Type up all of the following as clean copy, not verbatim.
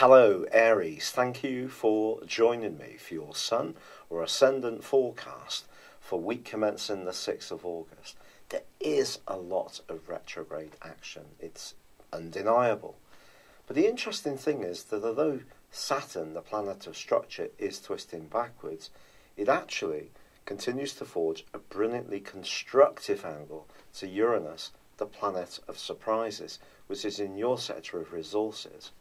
Hello Aries, thank you for joining me for your Sun or Ascendant forecast for week commencing the 6th of August. There is a lot of retrograde action, it's undeniable. But the interesting thing is that although Saturn, the planet of structure, is twisting backwards, it actually continues to forge a brilliantly constructive angle to Uranus, the planet of surprises, which is in your sector of resources.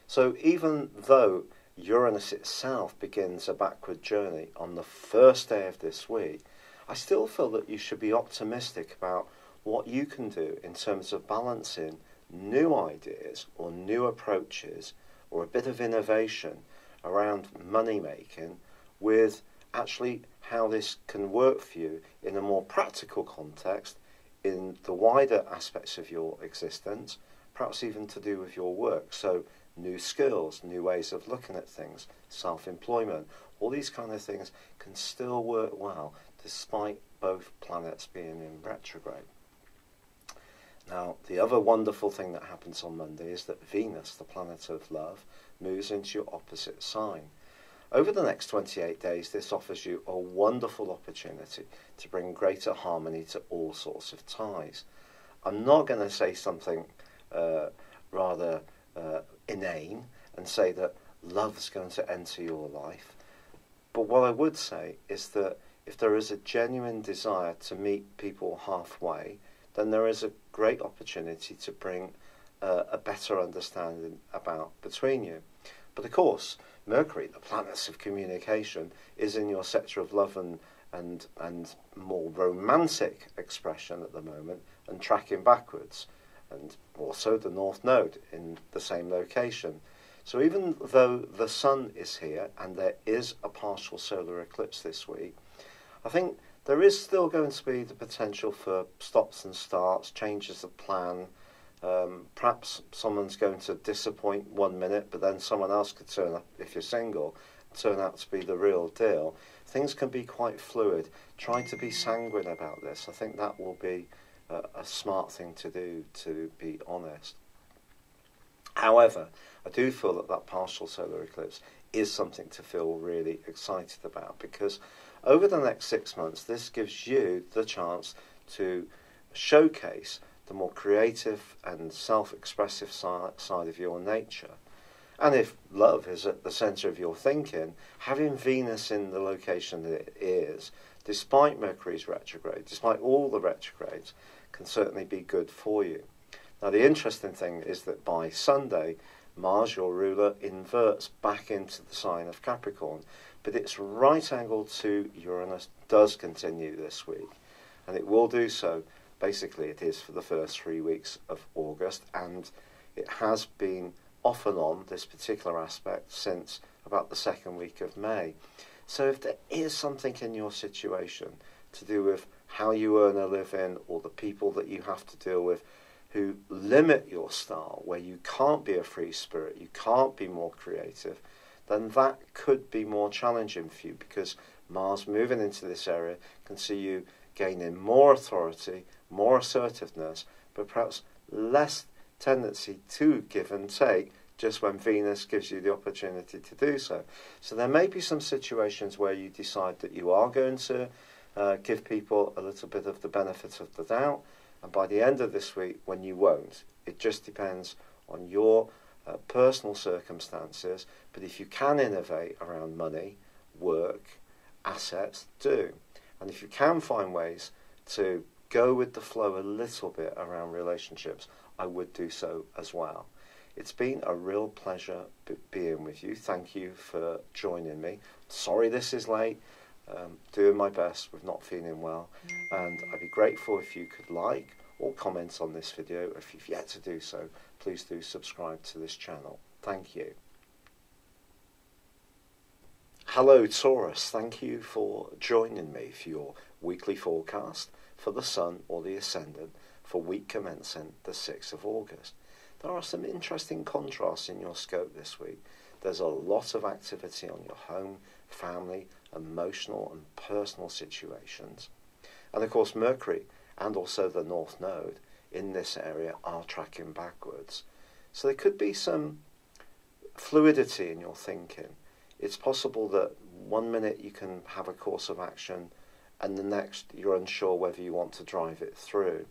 So even though Uranus itself begins a backward journey on the first day of this week, I still feel that you should be optimistic about what you can do in terms of balancing new ideas or new approaches or a bit of innovation around money making with actually how this can work for you in a more practical context in the wider aspects of your existence, perhaps even to do with your work. So new skills, new ways of looking at things, self-employment, all these kind of things can still work well despite both planets being in retrograde. Now, the other wonderful thing that happens on Monday is that Venus, the planet of love, moves into your opposite sign. Over the next 28 days, this offers you a wonderful opportunity to bring greater harmony to all sorts of ties. I'm not going to say something rather inane and say that love's going to enter your life. But what I would say is that if there is a genuine desire to meet people halfway, then there is a great opportunity to bring a better understanding about between you. But of course, Mercury, the planet of communication, is in your sector of love and more romantic expression at the moment and tracking backwards. And also the North Node in the same location. So even though the Sun is here and there is a partial solar eclipse this week, I think there is still going to be the potential for stops and starts, changes of plan. Perhaps someone's going to disappoint 1 minute, but then someone else could turn up, if you're single, turn out to be the real deal. Things can be quite fluid. Try to be sanguine about this. I think that will be a smart thing to do, to be honest. However, I do feel that that partial solar eclipse is something to feel really excited about, because over the next 6 months, this gives you the chance to showcase the more creative and self-expressive side of your nature. And if love is at the centre of your thinking, having Venus in the location that it is, despite Mercury's retrograde, despite all the retrogrades, can certainly be good for you. Now, the interesting thing is that by Sunday, Mars, your ruler, inverts back into the sign of Capricorn, but its right angle to Uranus does continue this week, and it will do so. Basically, it is for the first 3 weeks of August, and it has been off and on, this particular aspect, since about the second week of May. So if there is something in your situation to do with how you earn a living or the people that you have to deal with who limit your style, where you can't be a free spirit, you can't be more creative, then that could be more challenging for you, because Mars moving into this area can see you gaining more authority, more assertiveness, but perhaps less tendency to give and take just when Venus gives you the opportunity to do so. So there may be some situations where you decide that you are going to give people a little bit of the benefit of the doubt, and by the end of this week, when you won't, it just depends on your personal circumstances. But if you can innovate around money, work, assets, do. And if you can find ways to go with the flow a little bit around relationships, I would do so as well. It's been a real pleasure being with you. Thank you for joining me. Sorry this is late. Doing my best with not feeling well, and I'd be grateful if you could like or comment on this video. If you've yet to do so, please do subscribe to this channel. Thank you. Hello Taurus, thank you for joining me for your weekly forecast for the Sun or the Ascendant for week commencing the 6th of August. There are some interesting contrasts in your scope this week. There's a lot of activity on your home, family, emotional and personal situations. And of course Mercury and also the North Node in this area are tracking backwards. So there could be some fluidity in your thinking. It's possible that one minute you can have a course of action and the next you're unsure whether you want to drive it through.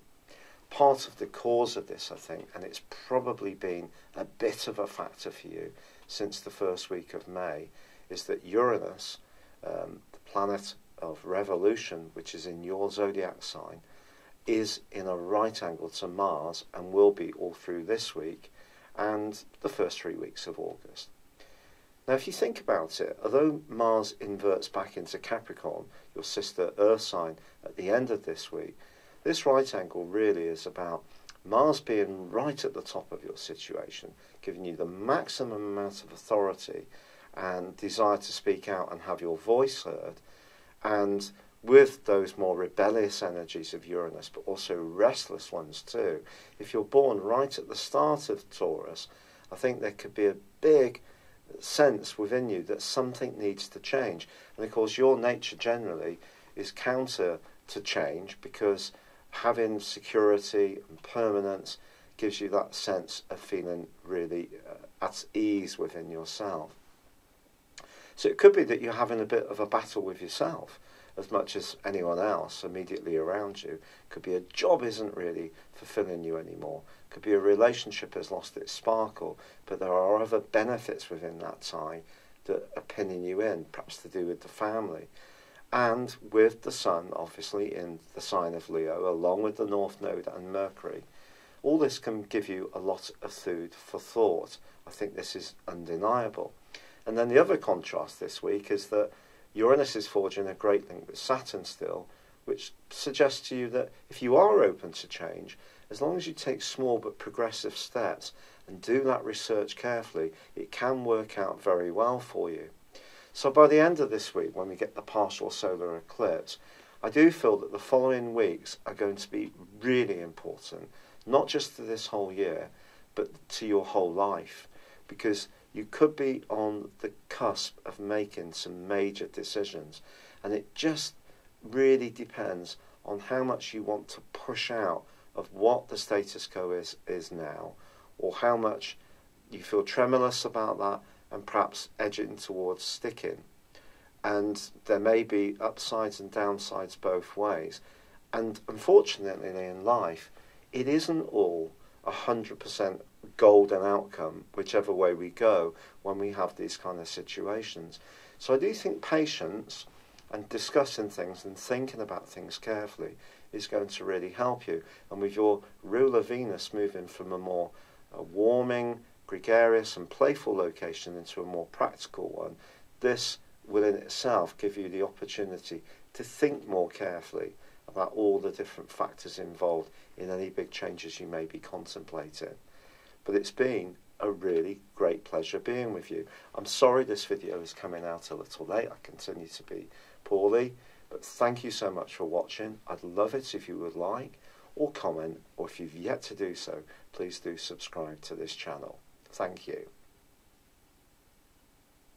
Part of the cause of this, I think, and it's probably been a bit of a factor for you since the first week of May, is that Uranus, the planet of revolution, which is in your zodiac sign, is in a right angle to Mars and will be all through this week and the first 3 weeks of August. Now, if you think about it, although Mars inverts back into Capricorn, your sister Earth sign, at the end of this week, this right angle really is about Mars being right at the top of your situation, giving you the maximum amount of authority and desire to speak out and have your voice heard, and with those more rebellious energies of Uranus, but also restless ones too. If you're born right at the start of Taurus, I think there could be a big sense within you that something needs to change. And of course, your nature generally is counter to change, because having security and permanence gives you that sense of feeling really at ease within yourself. So it could be that you're having a bit of a battle with yourself as much as anyone else immediately around you. Could be a job isn't really fulfilling you anymore. Could be a relationship has lost its sparkle, but there are other benefits within that tie that are pinning you in, perhaps to do with the family. And with the Sun, obviously, in the sign of Leo, along with the North Node and Mercury, all this can give you a lot of food for thought. I think this is undeniable. And then the other contrast this week is that Uranus is forging a great link with Saturn still, which suggests to you that if you are open to change, as long as you take small but progressive steps and do that research carefully, it can work out very well for you. So by the end of this week, when we get the partial solar eclipse, I do feel that the following weeks are going to be really important, not just to this whole year, but to your whole life, because you could be on the cusp of making some major decisions, and it just really depends on how much you want to push out of what the status quo is now, or how much you feel tremulous about that and perhaps edging towards sticking. And there may be upsides and downsides both ways. And unfortunately in life, it isn't all 100% golden outcome, whichever way we go when we have these kind of situations. So I do think patience and discussing things and thinking about things carefully is going to really help you. And with your ruler Venus moving from a more warming, gregarious and playful location into a more practical one, this will in itself give you the opportunity to think more carefully about all the different factors involved in any big changes you may be contemplating. But it's been a really great pleasure being with you. I'm sorry this video is coming out a little late. I continue to be poorly, but thank you so much for watching. I'd love it if you would like or comment, or if you've yet to do so, please do subscribe to this channel. Thank you.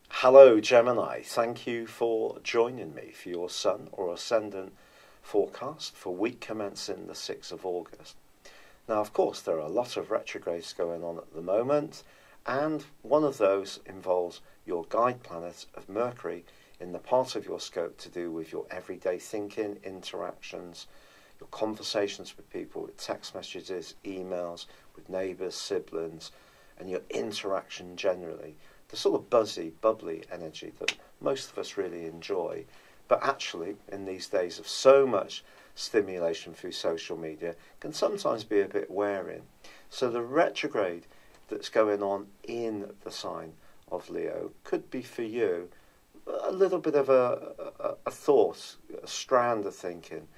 Hello Gemini, thank you for joining me for your Sun or Ascendant forecast for week commencing the 6th of August. Now, of course, there are a lot of retrogrades going on at the moment, and one of those involves your guide planet of Mercury in the part of your scope to do with your everyday thinking, interactions, your conversations with people, with text messages, emails, with neighbours, siblings, and your interaction generally. The sort of buzzy, bubbly energy that most of us really enjoy, but actually, in these days of so much stimulation through social media, can sometimes be a bit wearing. So the retrograde that's going on in the sign of Leo could be for you a little bit of a thought, a strand of thinking.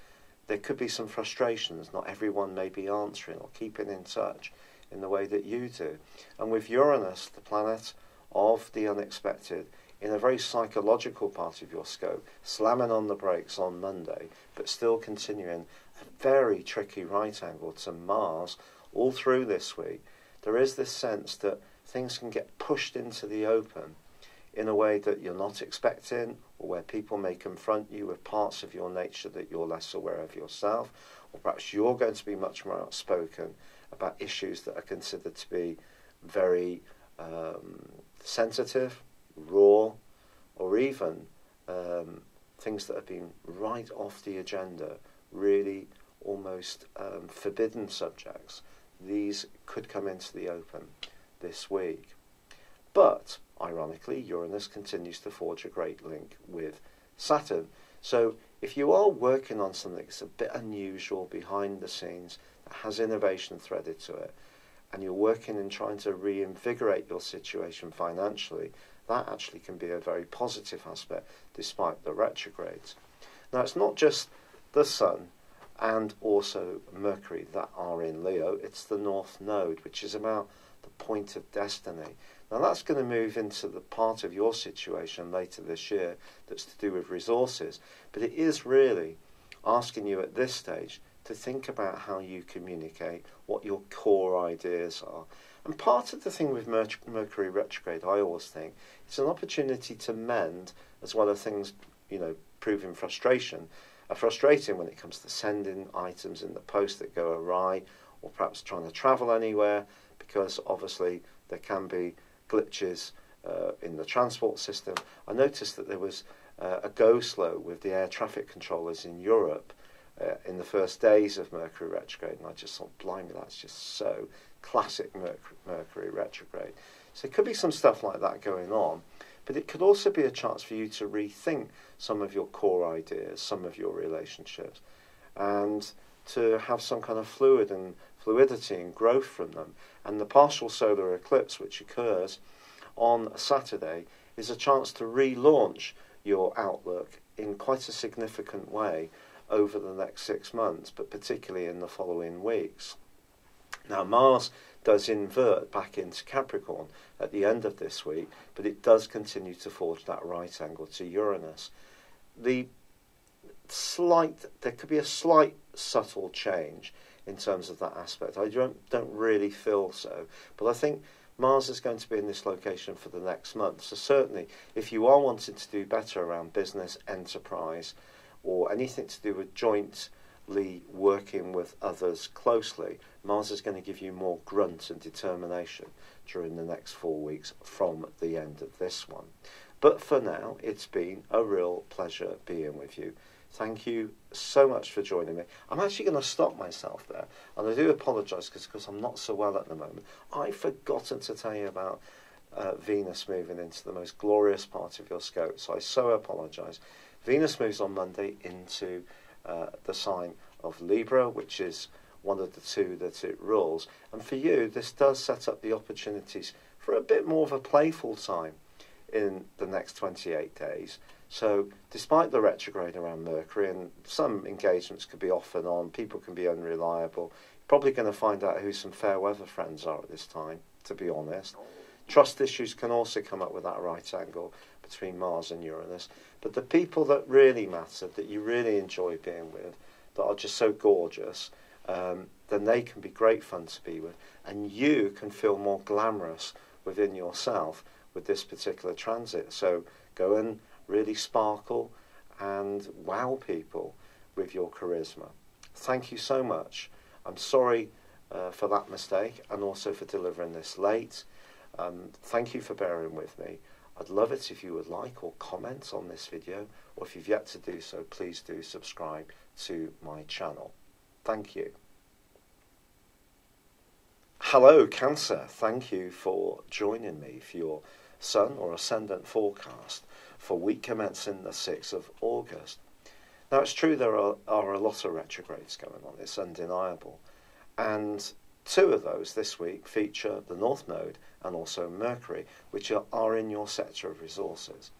There could be some frustrations. Not everyone may be answering or keeping in touch in the way that you do. And with Uranus, the planet of the unexpected, in a very psychological part of your scope, slamming on the brakes on Monday, but still continuing a very tricky right angle to Mars all through this week, there is this sense that things can get pushed into the open in a way that you're not expecting, or where people may confront you with parts of your nature that you're less aware of yourself, or perhaps you're going to be much more outspoken about issues that are considered to be very sensitive, raw, or even things that have been right off the agenda, really almost forbidden subjects. These could come into the open this week. But, ironically, Uranus continues to forge a great link with Saturn. So, if you are working on something that's a bit unusual behind the scenes, that has innovation threaded to it, and you're working and trying to reinvigorate your situation financially, that actually can be a very positive aspect despite the retrogrades. Now, it's not just the Sun and also Mercury that are in Leo, it's the North Node, which is about the point of destiny. Now, that's going to move into the part of your situation later this year that's to do with resources, but it is really asking you at this stage to think about how you communicate, what your core ideas are. And part of the thing with Mercury retrograde, I always think, it's an opportunity to mend, as well as things, proving frustrating when it comes to sending items in the post that go awry, or perhaps trying to travel anywhere, because obviously there can be glitches in the transport system. I noticed that there was a go-slow with the air traffic controllers in Europe in the first days of Mercury retrograde, and I just thought, blimey, that's just so classic Mercury retrograde. So there could be some stuff like that going on, but it could also be a chance for you to rethink some of your core ideas, some of your relationships, and to have some kind of fluidity and growth from them. And the partial solar eclipse, which occurs on Saturday, is a chance to relaunch your outlook in quite a significant way over the next 6 months, but particularly in the following weeks. Now, Mars does invert back into Capricorn at the end of this week, but it does continue to forge that right angle to Uranus. There could be a slight subtle change in terms of that aspect. I don't really feel so, but I think Mars is going to be in this location for the next month. So certainly, if you are wanting to do better around business, enterprise, or anything to do with jointly working with others closely, Mars is going to give you more grunt and determination during the next 4 weeks from the end of this one. But for now, it's been a real pleasure being with you. Thank you so much for joining me. I'm actually going to stop myself there, and I do apologise because I'm not so well at the moment. I've forgotten to tell you about Venus moving into the most glorious part of your scope, so I so apologise. Venus moves on Monday into the sign of Libra, which is one of the two that it rules. And for you, this does set up the opportunities for a bit more of a playful time in the next 28 days. So despite the retrograde around Mercury, and some engagements could be off and on, people can be unreliable, you're probably going to find out who some fair weather friends are at this time, to be honest. Trust issues can also come up with that right angle between Mars and Uranus. But the people that really matter, that you really enjoy being with, that are just so gorgeous, then they can be great fun to be with. And you can feel more glamorous within yourself with this particular transit. So go and really sparkle and wow people with your charisma. Thank you so much. I'm sorry for that mistake, and also for delivering this late. Thank you for bearing with me. I'd love it if you would like or comment on this video, or if you've yet to do so, please do subscribe to my channel. Thank you. Hello Cancer, thank you for joining me for your Sun or Ascendant forecast for week commencing the 6th of August. Now, it's true there are a lot of retrogrades going on, it's undeniable, and 2 of those this week feature the North Node and also Mercury, which are in your sector of resources.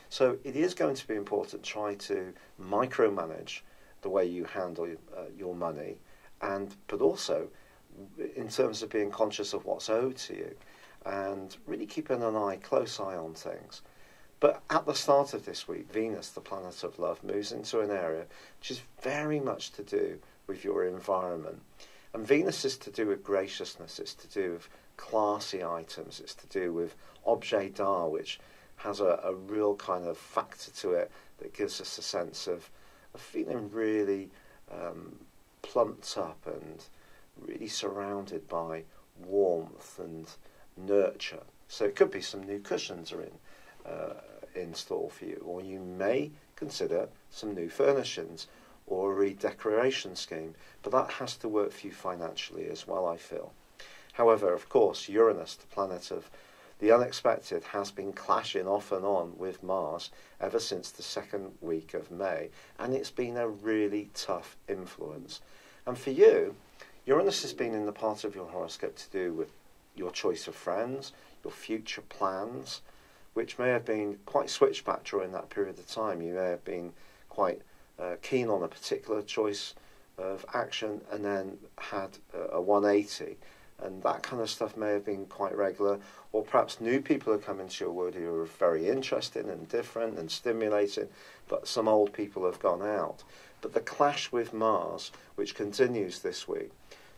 So it is going to be important to try to micromanage the way you handle your money, but also in terms of being conscious of what's owed to you, and really keeping an close eye on things. But at the start of this week, Venus, the planet of love, moves into an area which is very much to do with your environment. And Venus is to do with graciousness, it's to do with classy items, it's to do with objet d'art, which has a real kind of factor to it that gives us a sense of feeling really plumped up and really surrounded by warmth and nurture. So it could be some new cushions are in store for you, or you may consider some new furnishings or a redecoration scheme, but that has to work for you financially as well, I feel. However, of course, Uranus, the planet of the unexpected, has been clashing off and on with Mars ever since the second week of May, and it's been a really tough influence. And for you, Uranus has been in the part of your horoscope to do with your choice of friends, your future plans, which may have been quite switchback during that period of time. You may have been quite keen on a particular choice of action and then had a 180, and that kind of stuff may have been quite regular. Or perhaps new people have come into your world who are very interesting and different and stimulating, but some old people have gone out. But the clash with Mars, which continues this week,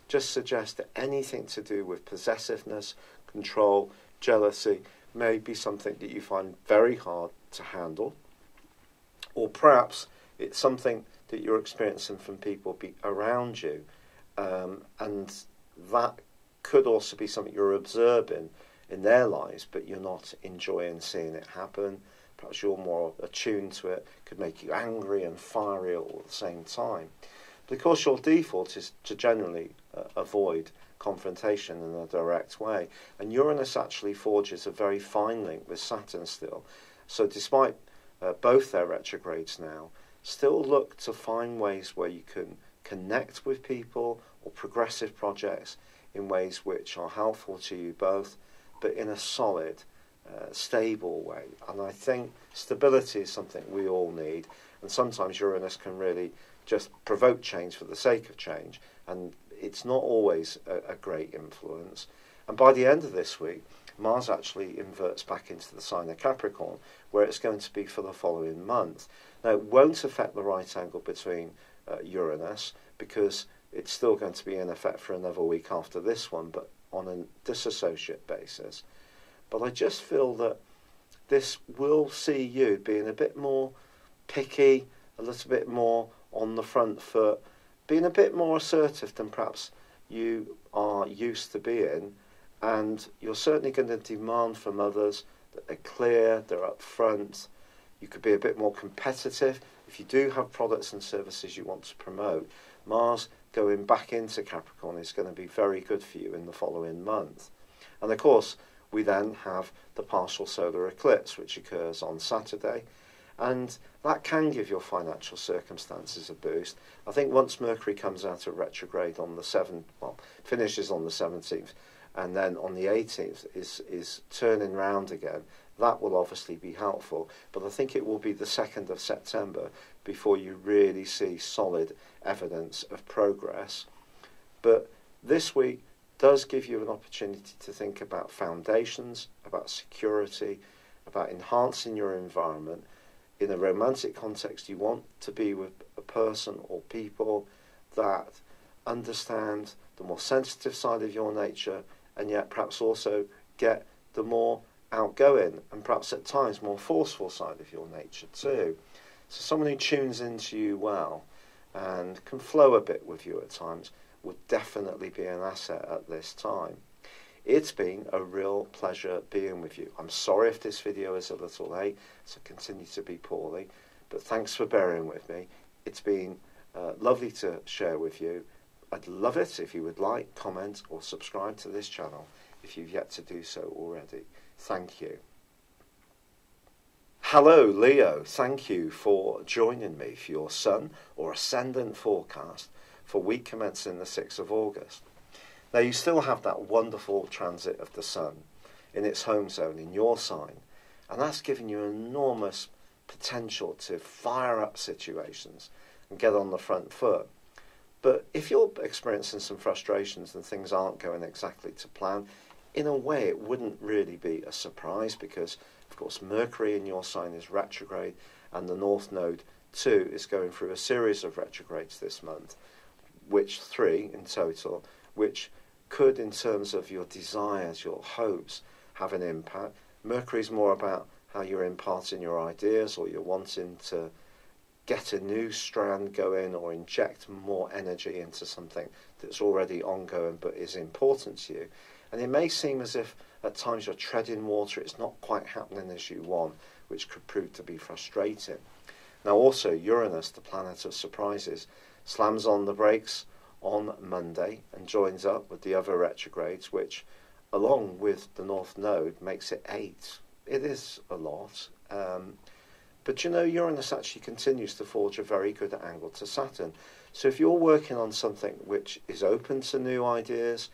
just suggests that anything to do with possessiveness, control, jealousy may be something that you find very hard to handle. Or perhaps it's something that you're experiencing from people around you, and that could also be something you're observing in their lives, but you're not enjoying seeing it happen. Perhaps you're more attuned to it. Could make you angry and fiery all at the same time. But of course your default is to generally avoid confrontation in a direct way. And Uranus actually forges a very fine link with Saturn still. So despite both their retrogrades now, still look to find ways where you can connect with people or progressive projects in ways which are helpful to you both, but in a solid, stable way. And I think stability is something we all need, and sometimes Uranus can really just provoke change for the sake of change, and it's not always a great influence. And by the end of this week, Mars actually inverts back into the sign of Capricorn, where it's going to be for the following month. Now, it won't affect the right angle between Uranus, because it's still going to be in effect for another week after this one, but on a disassociate basis. But I just feel that this will see you being a bit more picky, a little bit more on the front foot, being a bit more assertive than perhaps you are used to being, and you're certainly going to demand from others that they're clear, they're upfront. You could be a bit more competitive. If you do have products and services you want to promote, Mars going back into Capricorn is going to be very good for you in the following month. And of course, we then have the partial solar eclipse, which occurs on Saturday, and that can give your financial circumstances a boost. I think once Mercury comes out of retrograde on the 7th, well, finishes on the 17th, and then on the 18th is turning round again, that will obviously be helpful. But I think it will be the 2nd of September before you really see solid evidence of progress. But this week does give you an opportunity to think about foundations, about security, about enhancing your environment. In a romantic context, you want to be with a person or people that understand the more sensitive side of your nature, and yet perhaps also get the more outgoing and perhaps at times more forceful side of your nature too. So someone who tunes into you well and can flow a bit with you at times would definitely be an asset at this time. It's been a real pleasure being with you. I'm sorry if this video is a little late, so continue to be poorly, but thanks for bearing with me. It's been lovely to share with you. I'd love it if you would like, comment or subscribe to this channel if you've yet to do so already. Thank you. Hello Leo, thank you for joining me for your Sun or Ascendant forecast for week commencing the 6th of August. Now you still have that wonderful transit of the Sun in its home zone in your sign, and that's giving you enormous potential to fire up situations and get on the front foot. But if you're experiencing some frustrations and things aren't going exactly to plan, in a way it wouldn't really be a surprise, because of course Mercury in your sign is retrograde and the North Node too is going through a series of retrogrades this month, which 3 in total, which could, in terms of your desires, your hopes, have an impact. Mercury's more about how you're imparting your ideas or you're wanting to get a new strand going or inject more energy into something that's already ongoing but is important to you. And it may seem as if at times you're treading water, it's not quite happening as you want, which could prove to be frustrating. Now also, Uranus, the planet of surprises, slams on the brakes on Monday and joins up with the other retrogrades, which, along with the North Node, makes it 8. It is a lot. But you know, Uranus actually continues to forge a very good angle to Saturn. So if you're working on something which is open to new ideas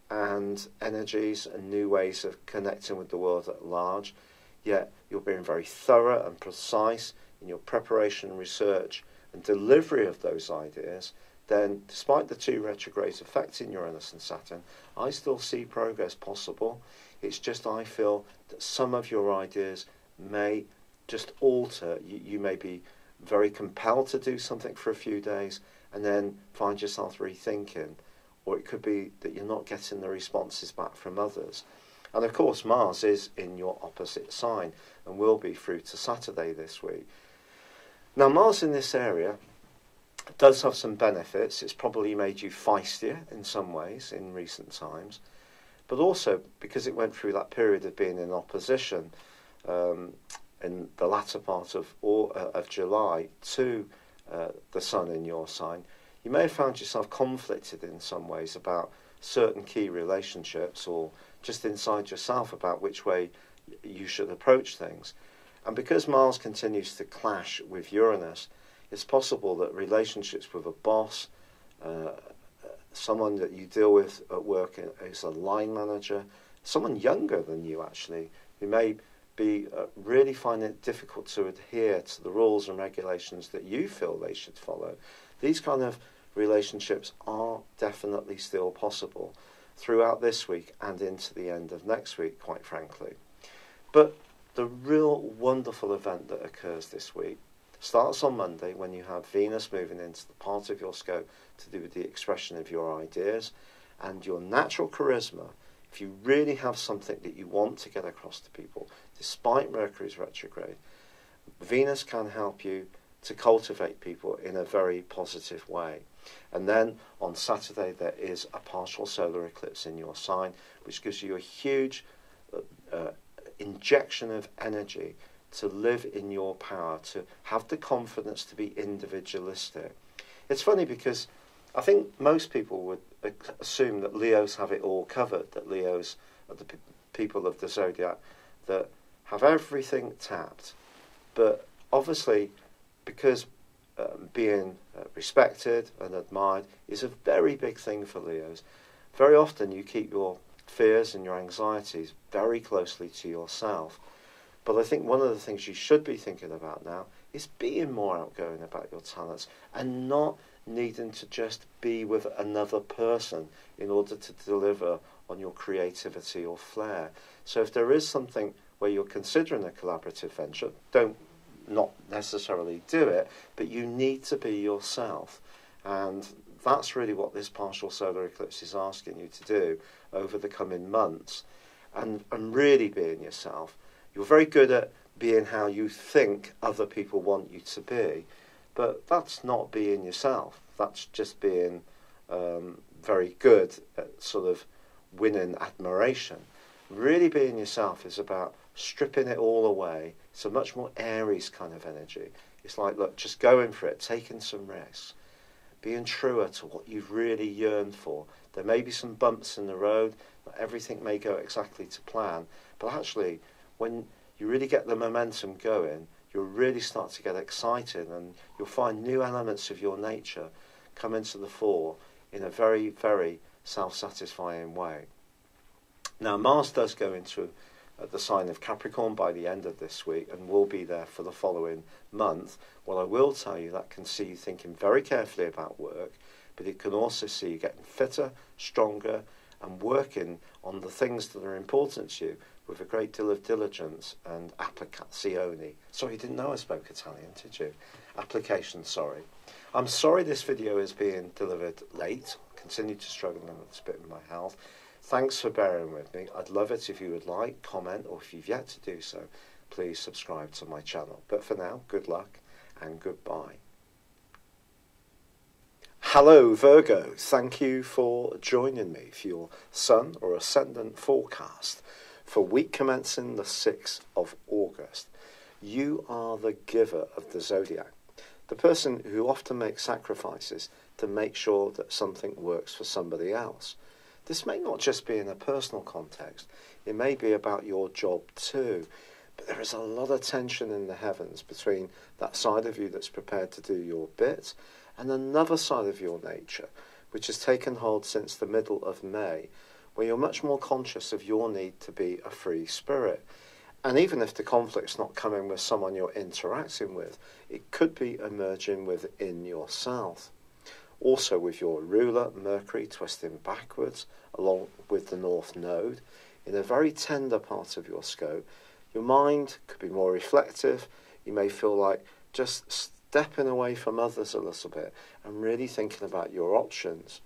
and energies and new ways of connecting with the world at large, yet you're being very thorough and precise in your preparation, research and delivery of those ideas, then despite the 2 retrogrades affecting Uranus and Saturn, I still see progress possible. It's just I feel that some of your ideas may just alter. You may be very compelled to do something for a few days and then find yourself rethinking. Or it could be that you're not getting the responses back from others. And of course, Mars is in your opposite sign and will be through to Saturday this week. Now, Mars in this area does have some benefits. It's probably made you feistier in some ways in recent times. But also, because it went through that period of being in opposition in the latter part of July to the Sun in your sign, you may have found yourself conflicted in some ways about certain key relationships or just inside yourself about which way you should approach things. And because Mars continues to clash with Uranus, it's possible that relationships with a boss, someone that you deal with at work as a line manager, someone younger than you actually, who may be really finding it difficult to adhere to the rules and regulations that you feel they should follow. These kind of relationships are definitely still possible throughout this week and into the end of next week, quite frankly. But the real wonderful event that occurs this week starts on Monday when you have Venus moving into the part of your scope to do with the expression of your ideas and your natural charisma. If you really have something that you want to get across to people, despite Mercury's retrograde, Venus can help you to cultivate people in a very positive way. And then on Saturday there is a partial solar eclipse in your sign, which gives you a huge injection of energy to live in your power, to have the confidence to be individualistic. It's funny because I think most people would assume that Leos have it all covered, that Leos are the people of the Zodiac that have everything tapped. But obviously, because being respected and admired is a very big thing for Leos, very often you keep your fears and your anxieties very closely to yourself. But I think one of the things you should be thinking about now is being more outgoing about your talents and not needing to just be with another person in order to deliver on your creativity or flair. So if there is something where you're considering a collaborative venture, not necessarily do it, but you need to be yourself. And that's really what this partial solar eclipse is asking you to do over the coming months. And really being yourself. You're very good at being how you think other people want you to be, but that's not being yourself. That's just being very good at sort of winning admiration. Really being yourself is about stripping it all away. It's a much more Aries kind of energy. It's like, look, just going for it, taking some risks, being truer to what you've really yearned for. There may be some bumps in the road, not everything may go exactly to plan, but actually, when you really get the momentum going, you'll really start to get excited and you'll find new elements of your nature come into the fore in a very, very self-satisfying way. Now, Mars does go into the sign of Capricorn by the end of this week and will be there for the following month. What I will tell you, that can see you thinking very carefully about work, but it can also see you getting fitter, stronger, and working on the things that are important to you with a great deal of diligence and applicazione. Sorry, you didn't know I spoke Italian, did you? Application, sorry. I'm sorry this video is being delivered late. I continue to struggle a little bit with my health. Thanks for bearing with me. I'd love it if you would like, comment, or if you've yet to do so, please subscribe to my channel. But for now, good luck and goodbye. Hello Virgo, thank you for joining me for your Sun or Ascendant forecast for week commencing the 6th of August. You are the giver of the Zodiac, the person who often makes sacrifices to make sure that something works for somebody else. This may not just be in a personal context, it may be about your job too. But there is a lot of tension in the heavens between that side of you that's prepared to do your bit and another side of your nature, which has taken hold since the middle of May, where you're much more conscious of your need to be a free spirit. And even if the conflict's not coming with someone you're interacting with, it could be emerging within yourself. Also with your ruler, Mercury, twisting backwards, along with the North Node, in a very tender part of your scope, your mind could be more reflective. You may feel like just stepping away from others a little bit and really thinking about your options.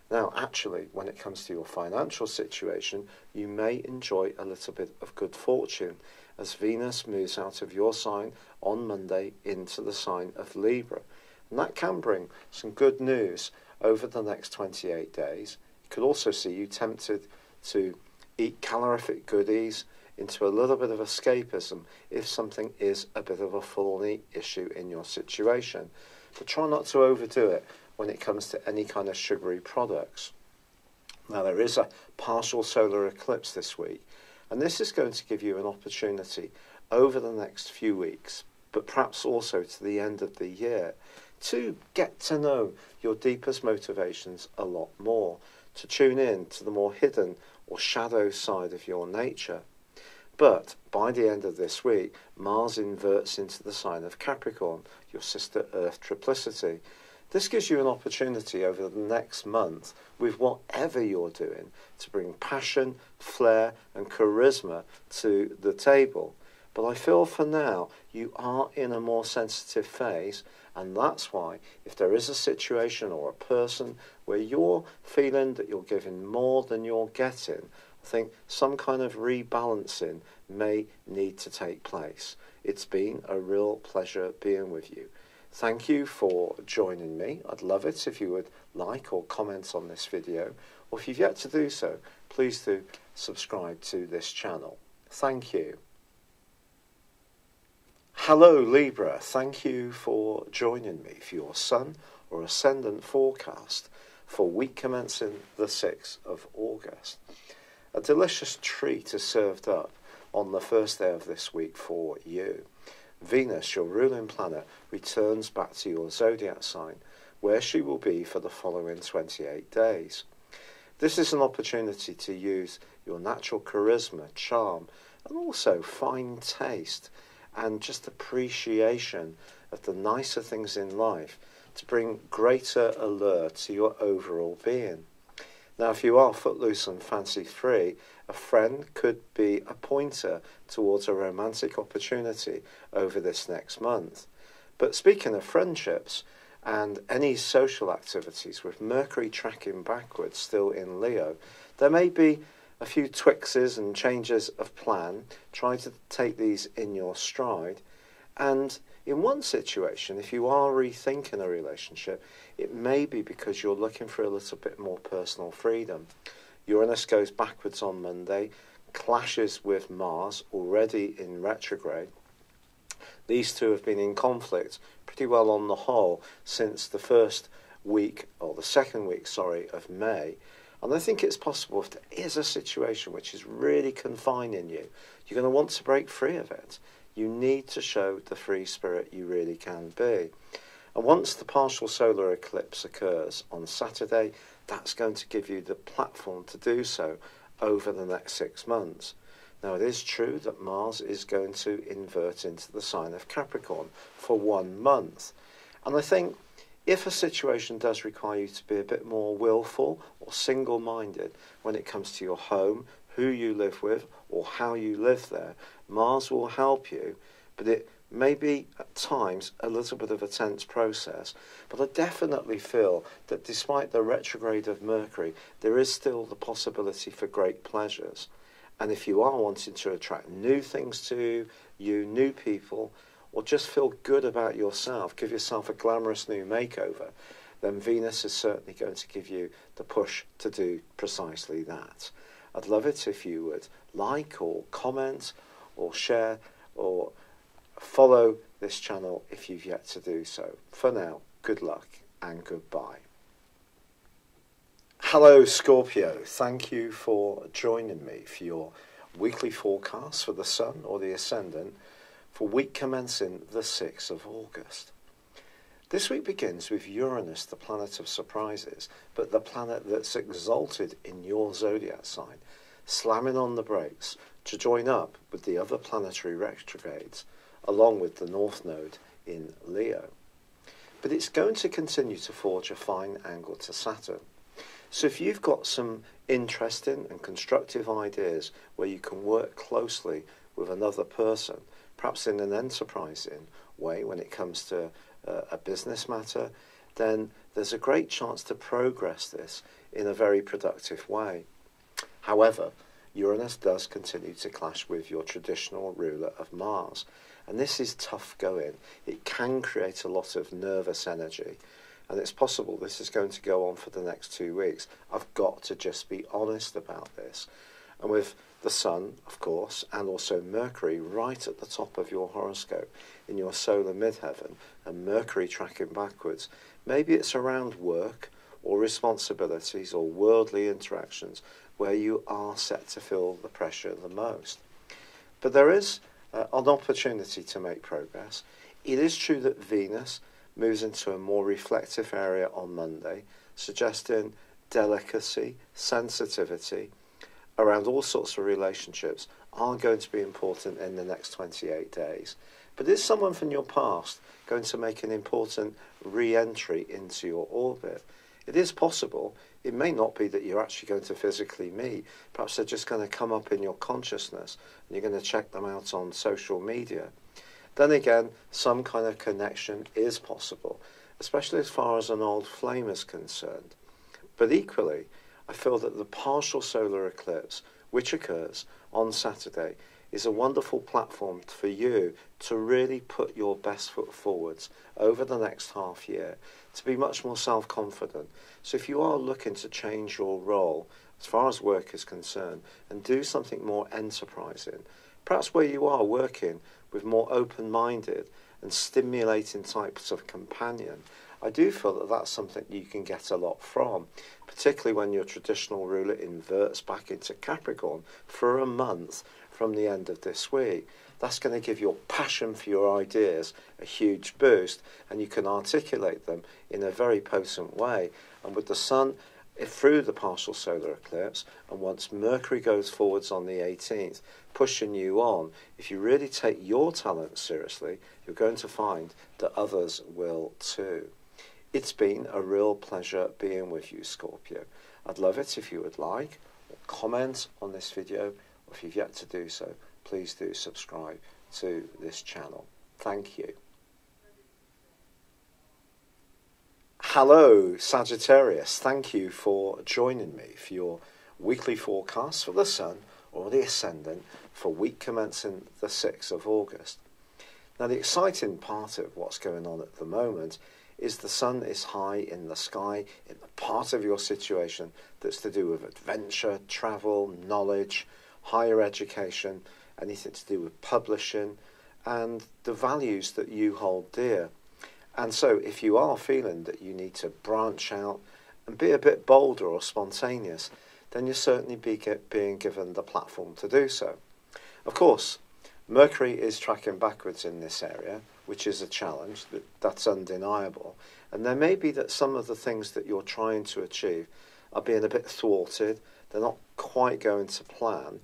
Now, actually, when it comes to your financial situation, you may enjoy a little bit of good fortune as Venus moves out of your sign on Monday into the sign of Libra. And that can bring some good news over the next 28 days. It could also see you tempted to eat calorific goodies into a little bit of escapism if something is a bit of a thorny issue in your situation. But try not to overdo it when it comes to any kind of sugary products. Now, there is a partial solar eclipse this week, and this is going to give you an opportunity over the next few weeks, but perhaps also to the end of the year, to get to know your deepest motivations a lot more, to tune in to the more hidden or shadow side of your nature. But by the end of this week, Mars inverts into the sign of Capricorn, your sister Earth triplicity. This gives you an opportunity over the next month, with whatever you're doing, to bring passion, flair and charisma to the table. But I feel for now you are in a more sensitive phase, and that's why if there is a situation or a person where you're feeling that you're giving more than you're getting, I think some kind of rebalancing may need to take place. It's been a real pleasure being with you. Thank you for joining me. I'd love it if you would like or comment on this video, or if you've yet to do so, please do subscribe to this channel. Thank you. Hello Libra, thank you for joining me for your Sun or Ascendant forecast for week commencing the 6th of August. A delicious treat is served up on the first day of this week for you. Venus, your ruling planet, returns back to your zodiac sign, where she will be for the following 28 days. This is an opportunity to use your natural charisma, charm, and also fine taste and just appreciation of the nicer things in life to bring greater allure to your overall being. Now, if you are footloose and fancy-free, a friend could be a pointer towards a romantic opportunity over this next month. But speaking of friendships and any social activities, with Mercury tracking backwards still in Leo, there may be a few twixes and changes of plan. Try to take these in your stride. And in one situation, if you are rethinking a relationship, it may be because you're looking for a little bit more personal freedom. Uranus goes backwards on Monday, clashes with Mars, already in retrograde. These two have been in conflict pretty well on the whole since the second week, of May. And I think it's possible if there is a situation which is really confining you, you're going to want to break free of it. You need to show the free spirit you really can be. And once the partial solar eclipse occurs on Saturday, that's going to give you the platform to do so over the next 6 months. Now, it is true that Mars is going to invert into the sign of Capricorn for 1 month. And I think if a situation does require you to be a bit more willful or single-minded when it comes to your home, who you live with, or how you live there, Mars will help you, but it may be at times a little bit of a tense process. But I definitely feel that despite the retrograde of Mercury, there is still the possibility for great pleasures. And if you are wanting to attract new things to you, new people, or just feel good about yourself, give yourself a glamorous new makeover, then Venus is certainly going to give you the push to do precisely that. I'd love it if you would like or comment or share or follow this channel if you've yet to do so. For now, good luck and goodbye. Hello Scorpio, thank you for joining me for your weekly forecast for the Sun or the Ascendant for week commencing the 6th of August. This week begins with Uranus, the planet of surprises, but the planet that's exalted in your zodiac sign, slamming on the brakes to join up with the other planetary retrogrades, along with the North Node in Leo. But it's going to continue to forge a fine angle to Saturn. So if you've got some interesting and constructive ideas where you can work closely with another person, perhaps in an enterprising way when it comes to a business matter, then there's a great chance to progress this in a very productive way. However, Uranus does continue to clash with your traditional ruler of Mars, and this is tough going. It can create a lot of nervous energy, and it's possible this is going to go on for the next 2 weeks. I've got to just be honest about this. And with the Sun, of course, and also Mercury right at the top of your horoscope in your solar midheaven, and Mercury tracking backwards, maybe it's around work or responsibilities or worldly interactions where you are set to feel the pressure the most. But there is an opportunity to make progress. It is true that Venus moves into a more reflective area on Monday, suggesting delicacy, sensitivity around all sorts of relationships are going to be important in the next 28 days. But is someone from your past going to make an important re-entry into your orbit? It is possible. It may not be that you're actually going to physically meet. Perhaps they're just going to come up in your consciousness and you're going to check them out on social media. Then again, some kind of connection is possible, especially as far as an old flame is concerned. But equally, I feel that the partial solar eclipse, which occurs on Saturday, is a wonderful platform for you to really put your best foot forwards over the next half year, to be much more self-confident. So if you are looking to change your role as far as work is concerned and do something more enterprising, perhaps where you are working with more open-minded and stimulating types of companion, I do feel that that's something you can get a lot from, particularly when your traditional ruler inverts back into Capricorn for a month from the end of this week. That's going to give your passion for your ideas a huge boost, and you can articulate them in a very potent way. And with the Sun through the partial solar eclipse, and once Mercury goes forwards on the 18th, pushing you on, if you really take your talent seriously, you're going to find that others will too. It's been a real pleasure being with you, Scorpio. I'd love it if you would like or comment on this video, or if you've yet to do so, please do subscribe to this channel. Thank you. Hello, Sagittarius. Thank you for joining me for your weekly forecast for the Sun or the Ascendant for week commencing the 6th of August. Now, the exciting part of what's going on at the moment is the Sun is high in the sky in the part of your situation that's to do with adventure, travel, knowledge, higher education, anything to do with publishing, and the values that you hold dear. And so if you are feeling that you need to branch out and be a bit bolder or spontaneous, then you're certainly being given the platform to do so. Of course, Mercury is tracking backwards in this area, which is a challenge, that's undeniable. And there may be that some of the things that you're trying to achieve are being a bit thwarted, they're not quite going to plan,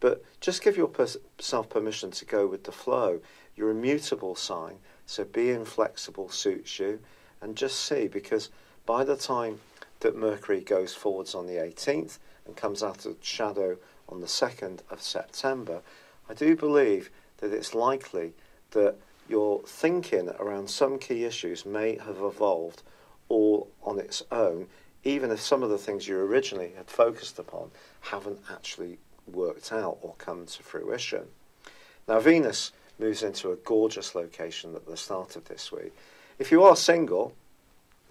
but just give yourself permission to go with the flow. You're a mutable sign, so being flexible suits you, and just see, because by the time that Mercury goes forwards on the 18th and comes out of shadow on the 2nd of September, I do believe that it's likely that your thinking around some key issues may have evolved all on its own, even if some of the things you originally had focused upon haven't actually worked out or come to fruition. Now, Venus moves into a gorgeous location at the start of this week. If you are single,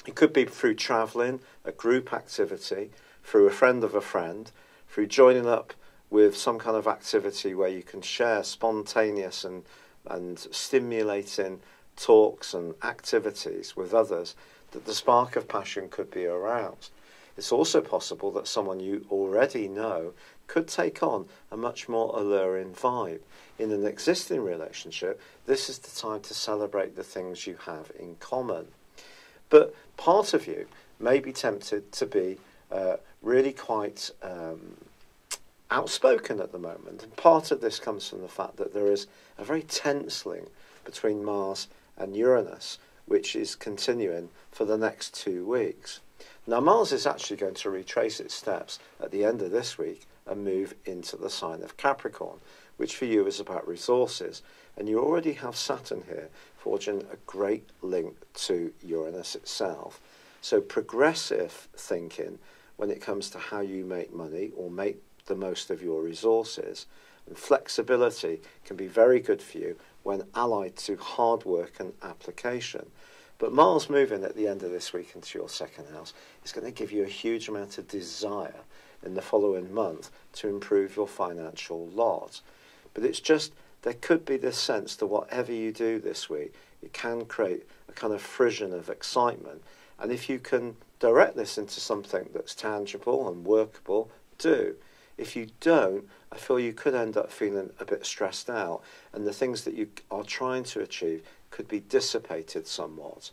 it could be through travelling, a group activity, through a friend of a friend, through joining up with some kind of activity where you can share spontaneous and stimulating talks and activities with others, that the spark of passion could be aroused. It's also possible that someone you already know could take on a much more alluring vibe. In an existing relationship, this is the time to celebrate the things you have in common. But part of you may be tempted to be really quite outspoken at the moment. And part of this comes from the fact that there is a very tense link between Mars and Uranus, which is continuing for the next 2 weeks. Now, Mars is actually going to retrace its steps at the end of this week and move into the sign of Capricorn, which for you is about resources. And you already have Saturn here, forging a great link to Uranus itself. So progressive thinking when it comes to how you make money or make the most of your resources, and flexibility can be very good for you when allied to hard work and application. But Mars moving at the end of this week into your second house is going to give you a huge amount of desire in the following month to improve your financial lot. But it's just, there could be this sense that whatever you do this week, it can create a kind of frisson of excitement. And if you can direct this into something that's tangible and workable, do. If you don't, I feel you could end up feeling a bit stressed out, and the things that you are trying to achieve could be dissipated somewhat.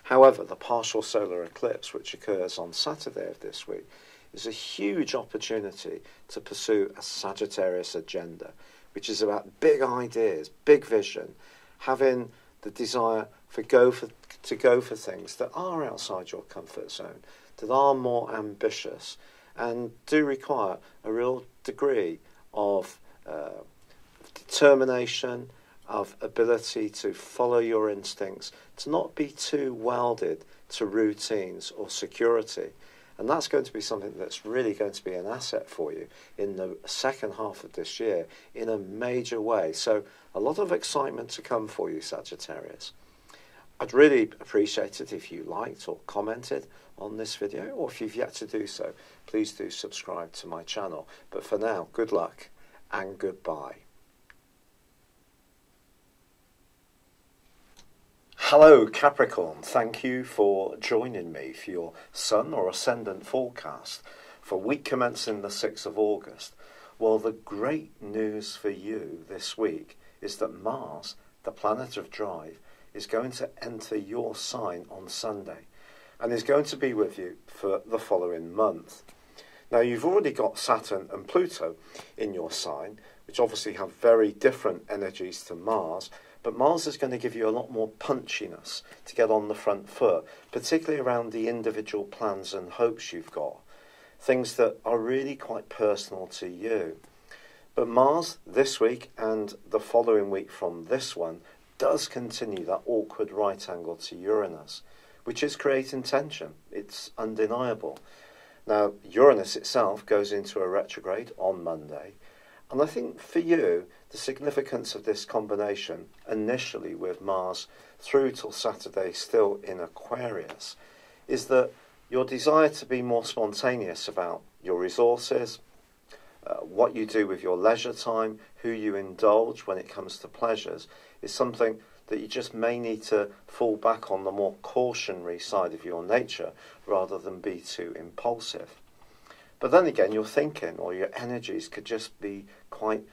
However, the partial solar eclipse, which occurs on Saturday of this week, is a huge opportunity to pursue a Sagittarius agenda, which is about big ideas, big vision, having the desire to go for things that are outside your comfort zone, that are more ambitious, and do require a real degree of determination, of ability to follow your instincts, to not be too welded to routines or security. And that's going to be something that's really going to be an asset for you in the second half of this year in a major way. So a lot of excitement to come for you, Sagittarius. I'd really appreciate it if you liked or commented on this video, or if you've yet to do so, please do subscribe to my channel. But for now, good luck and goodbye. Hello Capricorn, thank you for joining me for your Sun or Ascendant forecast for week commencing the 6th of August. Well, the great news for you this week is that Mars, the planet of drive, is going to enter your sign on Sunday and is going to be with you for the following month. Now, you've already got Saturn and Pluto in your sign, which obviously have very different energies to Mars, but Mars is going to give you a lot more punchiness to get on the front foot, particularly around the individual plans and hopes you've got, things that are really quite personal to you. But Mars this week and the following week from this one does continue that awkward right angle to Uranus, which is creating tension. It's undeniable. Now, Uranus itself goes into a retrograde on Monday, and I think for you, the significance of this combination, initially with Mars through till Saturday still in Aquarius, is that your desire to be more spontaneous about your resources, what you do with your leisure time, who you indulge when it comes to pleasures, is something that you just may need to fall back on the more cautionary side of your nature rather than be too impulsive. But then again, your thinking or your energies could just be quite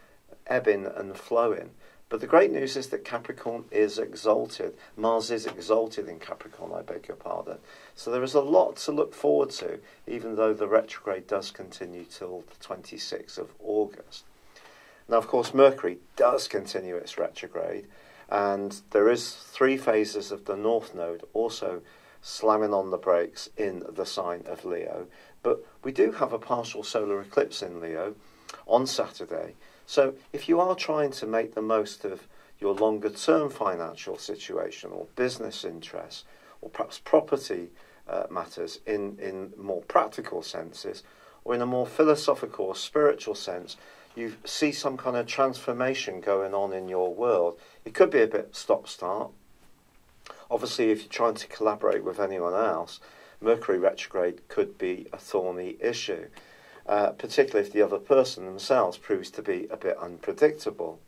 ebbing and flowing. But the great news is that Capricorn is exalted. Mars is exalted in Capricorn, I beg your pardon. So there is a lot to look forward to, even though the retrograde does continue till the 26th of August. Now, of course, Mercury does continue its retrograde, and there is 3 phases of the North Node also slamming on the brakes in the sign of Leo. But we do have a partial solar eclipse in Leo on Saturday. So if you are trying to make the most of your longer term financial situation or business interests, or perhaps property matters in more practical senses, or in a more philosophical or spiritual sense, you see some kind of transformation going on in your world. It could be a bit stop-start. Obviously, if you're trying to collaborate with anyone else, Mercury retrograde could be a thorny issue, particularly if the other person themselves proves to be a bit unpredictable.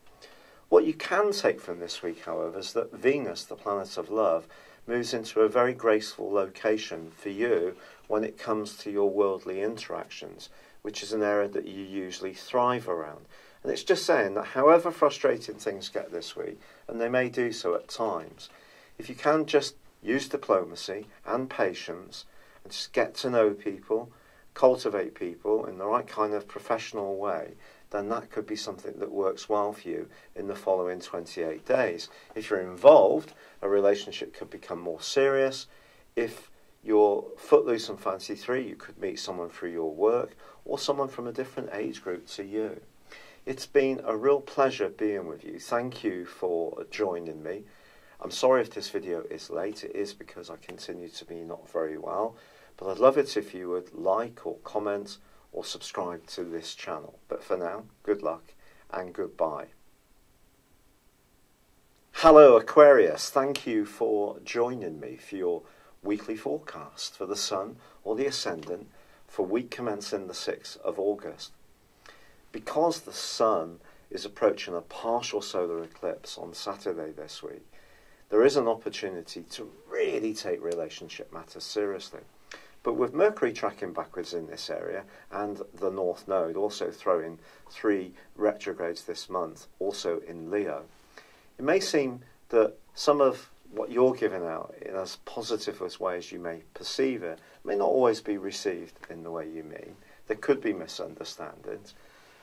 What you can take from this week, however, is that Venus, the planet of love, moves into a very graceful location for you when it comes to your worldly interactions, which is an area that you usually thrive around. And it's just saying that however frustrating things get this week, and they may do so at times, if you can just use diplomacy and patience and just get to know people, cultivate people in the right kind of professional way, then that could be something that works well for you in the following 28 days. If you're involved, a relationship could become more serious. If you're footloose and fancy free, you could meet someone through your work or someone from a different age group to you. It's been a real pleasure being with you. Thank you for joining me. I'm sorry if this video is late. It is because I continue to be not very well. But I'd love it if you would like or comment or subscribe to this channel. But for now, good luck and goodbye. Hello Aquarius, thank you for joining me for your weekly forecast for the Sun or the Ascendant for week commencing the 6th of August. Because the Sun is approaching a partial solar eclipse on Saturday this week, there is an opportunity to really take relationship matters seriously. But with Mercury tracking backwards in this area and the North Node also throwing 3 retrogrades this month, also in Leo, it may seem that some of what you're giving out in as positive as way as you may perceive it may not always be received in the way you mean. There could be misunderstandings.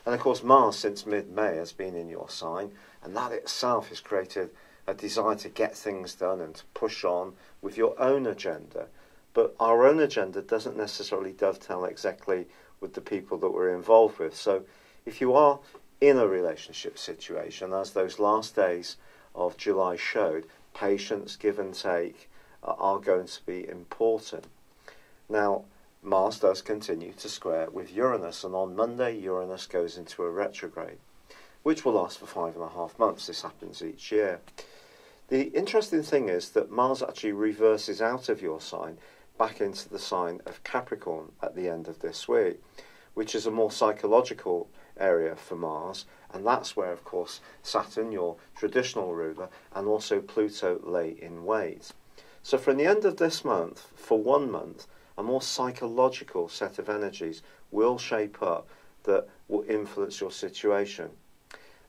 And of course Mars since mid-May has been in your sign, and that itself has created a desire to get things done and to push on with your own agenda. But our own agenda doesn't necessarily dovetail exactly with the people that we're involved with. So if you are in a relationship situation, as those last days of July showed, patience, give and take are going to be important. Now, Mars does continue to square with Uranus, and on Monday Uranus goes into a retrograde, which will last for 5.5 months. This happens each year. The interesting thing is that Mars actually reverses out of your sign back into the sign of Capricorn at the end of this week, which is a more psychological area for Mars, and that's where, of course, Saturn, your traditional ruler, and also Pluto lay in wait. So from the end of this month, for 1 month, a more psychological set of energies will shape up that will influence your situation.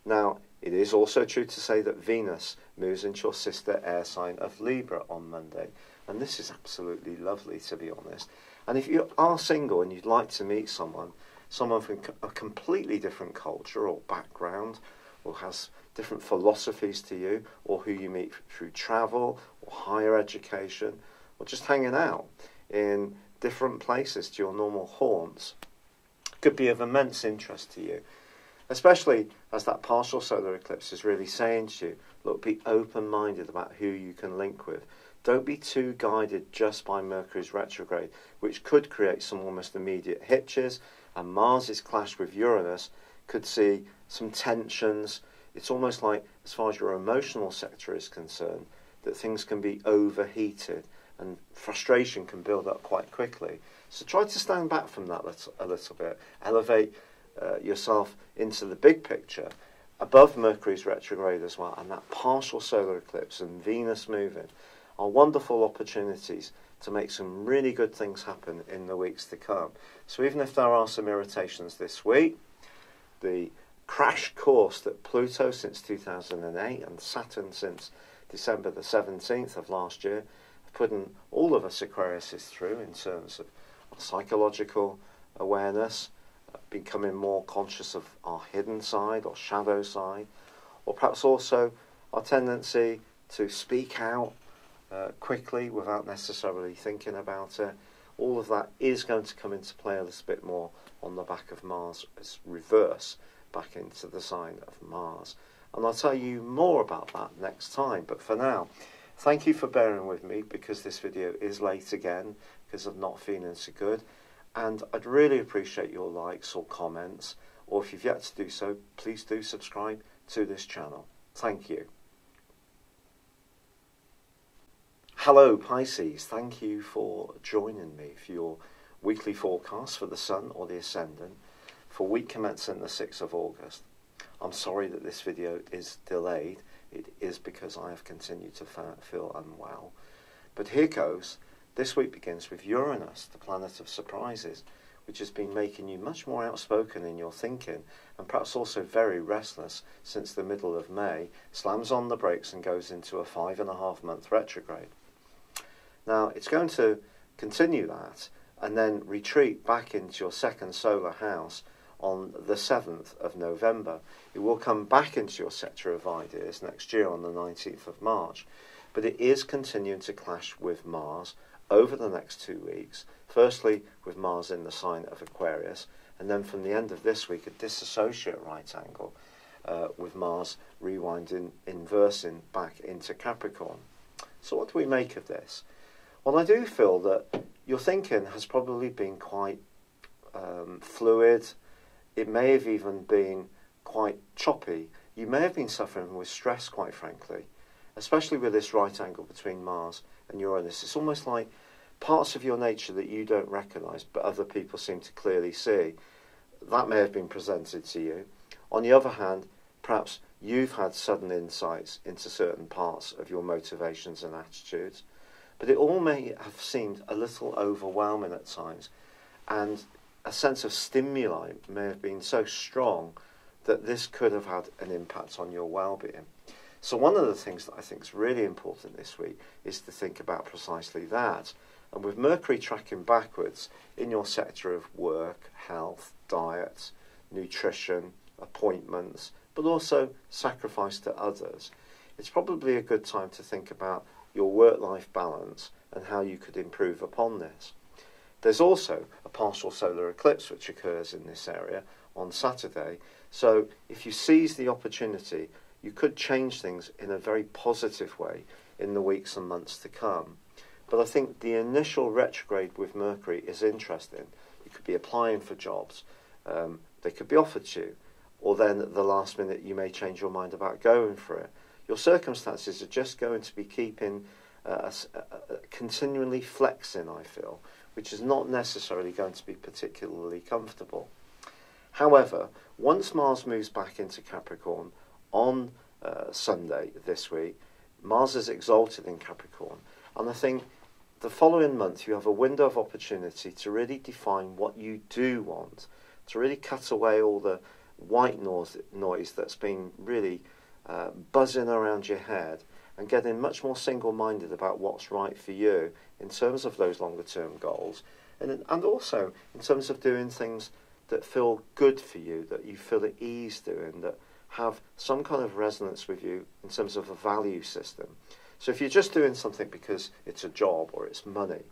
Now, it is also true to say that Venus moves into your sister air sign of Libra on Monday. And this is absolutely lovely, to be honest. And if you are single and you'd like to meet someone from a completely different culture or background, or has different philosophies to you, or who you meet through travel or higher education, or just hanging out in different places to your normal haunts, could be of immense interest to you. Especially as that partial solar eclipse is really saying to you, look, be open-minded about who you can link with. Don't be too guided just by Mercury's retrograde, which could create some almost immediate hitches, and Mars's clash with Uranus could see some tensions. It's almost like, as far as your emotional sector is concerned, that things can be overheated and frustration can build up quite quickly. So try to stand back from that a little bit, elevate yourself into the big picture above Mercury's retrograde as well, and that partial solar eclipse and Venus moving are wonderful opportunities to make some really good things happen in the weeks to come. So even if there are some irritations this week, the crash course that Pluto since 2008 and Saturn since December the 17th of last year have put all of us Aquariuses through in terms of psychological awareness, becoming more conscious of our hidden side or shadow side, or perhaps also our tendency to speak out quickly without necessarily thinking about it. All of that is going to come into play a little bit more on the back of Mars as reverse back into the sign of Mars. And I'll tell you more about that next time. But for now, thank you for bearing with me, because this video is late again because of not feeling so good. And I'd really appreciate your likes or comments or if you've yet to do so, please do subscribe to this channel. Thank you. Hello Pisces, thank you for joining me for your weekly forecast for the Sun or the Ascendant for week commencing the 6th of August. I'm sorry that this video is delayed. It is because I have continued to feel unwell. But here goes. This week begins with Uranus, the planet of surprises, which has been making you much more outspoken in your thinking and perhaps also very restless since the middle of May, slams on the brakes and goes into a 5.5-month retrograde. Now, it's going to continue that and then retreat back into your second solar house on the 7th of November. It will come back into your sector of ideas next year on the 19th of March. But it is continuing to clash with Mars over the next 2 weeks. Firstly, with Mars in the sign of Aquarius, and then from the end of this week, a disassociate right angle with Mars rewinding, inversing back into Capricorn. So what do we make of this? Well, I do feel that your thinking has probably been quite fluid. It may have even been quite choppy. You may have been suffering with stress, quite frankly, especially with this right angle between Mars and Uranus. It's almost like parts of your nature that you don't recognise, but other people seem to clearly see. That may have been presented to you. On the other hand, perhaps you've had sudden insights into certain parts of your motivations and attitudes. But it all may have seemed a little overwhelming at times, and a sense of stimuli may have been so strong that this could have had an impact on your well-being. So one of the things that I think is really important this week is to think about precisely that. And with Mercury tracking backwards in your sector of work, health, diet, nutrition, appointments, but also sacrifice to others, it's probably a good time to think about your work-life balance and how you could improve upon this. There's also a partial solar eclipse which occurs in this area on Saturday, so if you seize the opportunity, you could change things in a very positive way in the weeks and months to come. But I think the initial retrograde with Mercury is interesting. You could be applying for jobs, they could be offered to you, or then at the last minute you may change your mind about going for it. Your circumstances are just going to be keeping continually flexing, I feel, which is not necessarily going to be particularly comfortable. However, once Mars moves back into Capricorn on Sunday this week, Mars is exalted in Capricorn, and I think the following month you have a window of opportunity to really define what you do want, to really cut away all the white noise that's been really buzzing around your head, and getting much more single-minded about what's right for you in terms of those longer-term goals, and also in terms of doing things that feel good for you, that you feel at ease doing, that have some kind of resonance with you in terms of a value system. So if you're just doing something because it's a job or it's money,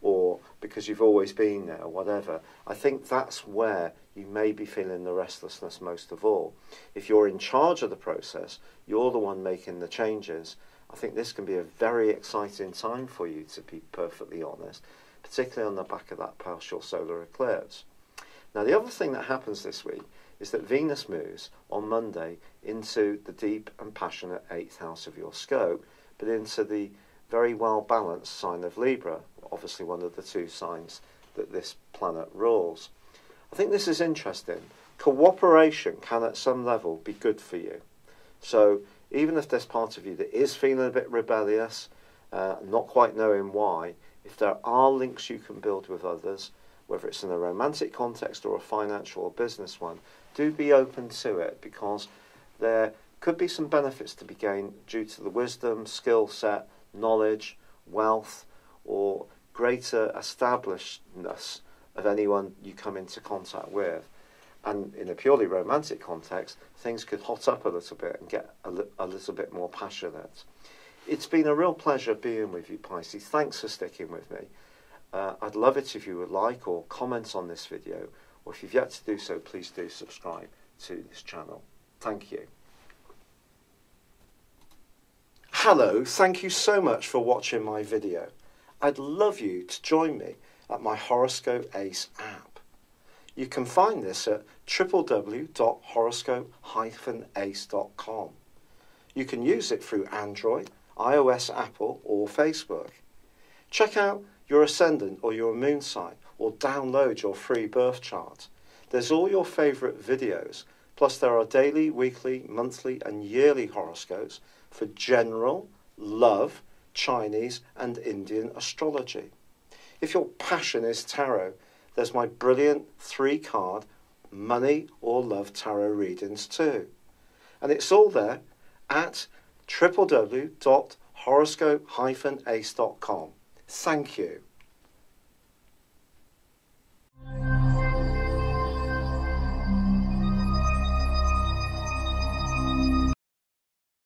or because you've always been there, or whatever, I think that's where you may be feeling the restlessness most of all. If you're in charge of the process, you're the one making the changes, I think this can be a very exciting time for you, to be perfectly honest, particularly on the back of that partial solar eclipse. Now, the other thing that happens this week is that Venus moves on Monday into the deep and passionate 8th house of your scope, but into the very well-balanced sign of Libra, obviously one of the two signs that this planet rules. I think this is interesting. Cooperation can at some level be good for you. So even if there's part of you that is feeling a bit rebellious, not quite knowing why, if there are links you can build with others, whether it's in a romantic context or a financial or business one, do be open to it, because there could be some benefits to be gained due to the wisdom, skill set, knowledge, wealth, or greater establishedness of anyone you come into contact with. And in a purely romantic context, things could hot up a little bit and get a little bit more passionate. It's been a real pleasure being with you, Pisces. Thanks for sticking with me. I'd love it if you would like or comment on this video, or if you've yet to do so, please do subscribe to this channel. Thank you. Hello, thank you so much for watching my video. I'd love you to join me at my Horoscope Ace app. You can find this at www.horoscope-ace.com. You can use it through Android, iOS, Apple or Facebook. Check out your ascendant or your moon sign or download your free birth chart. There's all your favourite videos, plus there are daily, weekly, monthly and yearly horoscopes for general, love, Chinese and Indian astrology. If your passion is tarot, there's my brilliant 3-card money or love tarot readings too. And it's all there at www.horoscope-ace.com. Thank you.